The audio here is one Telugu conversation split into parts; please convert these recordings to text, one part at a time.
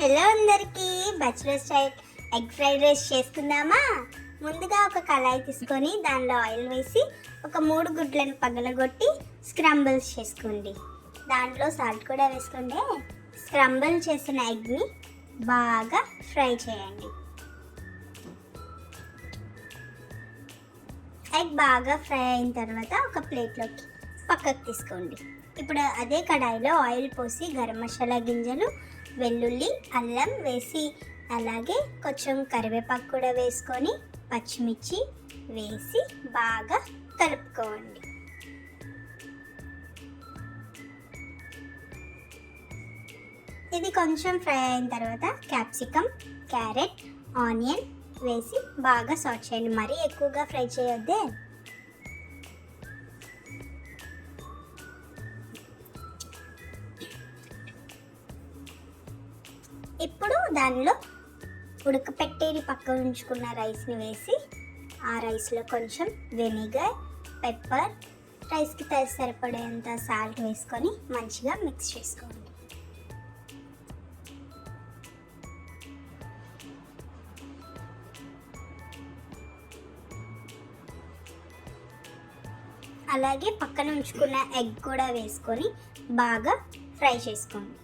హలో అందరికీ, bachelor style egg fried rice చేసుకుందామా? ముందుగా ఒక కళాయి తీసుకొని దానిలో ఆయిల్ వేసి ఒక 3 గుడ్లను పగలగొట్టి స్క్రంబుల్స్ చేసుకోండి. దాంట్లో సాల్ట్ కూడా వేసుకోండి. స్క్రంబుల్ చేసిన ఎగ్ని బాగా ఫ్రై చేయండి. ఎగ్ బాగా ఫ్రై అయిన తర్వాత ఒక ప్లేట్లోకి పక్కకు తీసుకోండి. ఇప్పుడు అదే కడాయిలో ఆయిల్ పోసి గరం మసాలా గింజలు, వెల్లుల్లి, అల్లం వేసి అలాగే కొంచెం కరివేపాకు కూడా వేసుకొని పచ్చిమిర్చి వేసి బాగా కలుపుకోండి. ఇది కొంచెం ఫ్రై అయిన తర్వాత క్యాప్సికమ్, క్యారెట్, ఆనియన్ వేసి బాగా సాట్ చేయండి. మరీ ఎక్కువగా ఫ్రై చేయొద్దే. ఇప్పుడు దానిలో ఉడకపెట్టేది పక్కన ఉంచుకున్న రైస్ని వేసి ఆ రైస్లో కొంచెం వెనిగర్, పెప్పర్, రైస్కి సరిపడేంత సాల్ట్ వేసుకొని మంచిగా మిక్స్ చేసుకోండి. అలాగే పక్కన ఉంచుకున్న ఎగ్ కూడా వేసుకొని బాగా ఫ్రై చేసుకోండి.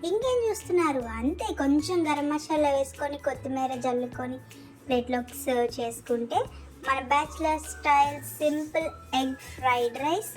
ఇంకేం చూస్తున్నారు? అంతే, కొంచెం గరం మసాలా వేసుకొని కొత్తిమీర జల్లుకొని ప్లేట్లోకి సర్వ్ చేసుకుంటే మన bachelor style simple egg fried rice